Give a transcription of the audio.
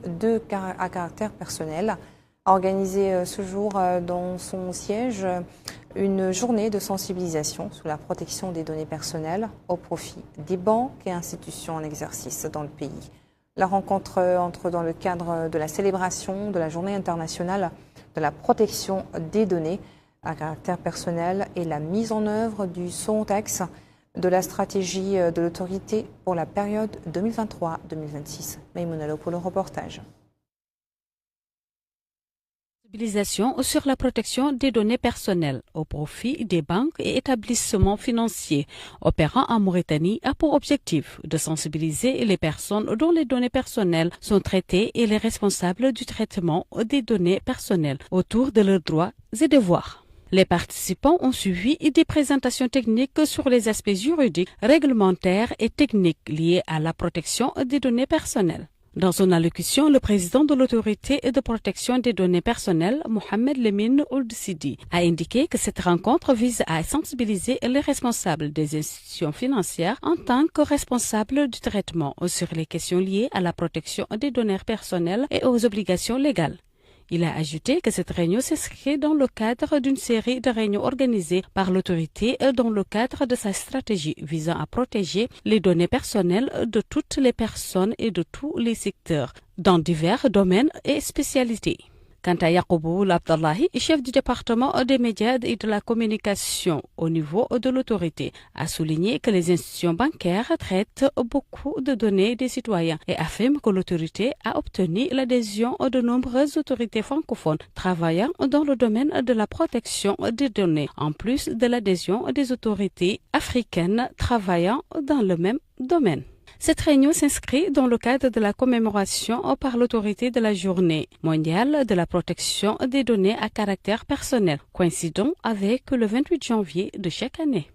données à caractère personnel, a organisé ce jour dans son siège une journée de sensibilisation sur la protection des données personnelles au profit des banques et institutions en exercice dans le pays. La rencontre entre dans le cadre de la célébration de la Journée internationale de la protection des données à caractère personnel et la mise en œuvre du second axe de la stratégie de l'autorité pour la période 2023-2026. Maïmouna pour le reportage. Sensibilisation sur la protection des données personnelles au profit des banques et établissements financiers opérant en Mauritanie a pour objectif de sensibiliser les personnes dont les données personnelles sont traitées et les responsables du traitement des données personnelles autour de leurs droits et devoirs. Les participants ont suivi des présentations techniques sur les aspects juridiques, réglementaires et techniques liés à la protection des données personnelles. Dans son allocution, le président de l'autorité de protection des données personnelles, Mohamed Lemine Ould Sidi, a indiqué que cette rencontre vise à sensibiliser les responsables des institutions financières en tant que responsables du traitement sur les questions liées à la protection des données personnelles et aux obligations légales. Il a ajouté que cette réunion s'inscrit dans le cadre d'une série de réunions organisées par l'autorité dans le cadre de sa stratégie visant à protéger les données personnelles de toutes les personnes et de tous les secteurs, dans divers domaines et spécialités. Quant à Yaqouboul Abdallahi, chef du département des médias et de la communication au niveau de l'autorité, a souligné que les institutions bancaires traitent beaucoup de données des citoyens et affirme que l'autorité a obtenu l'adhésion de nombreuses autorités francophones travaillant dans le domaine de la protection des données, en plus de l'adhésion des autorités africaines travaillant dans le même domaine. Cette réunion s'inscrit dans le cadre de la commémoration par l'autorité de la Journée mondiale de la protection des données à caractère personnel, coïncidant avec le 28 janvier de chaque année.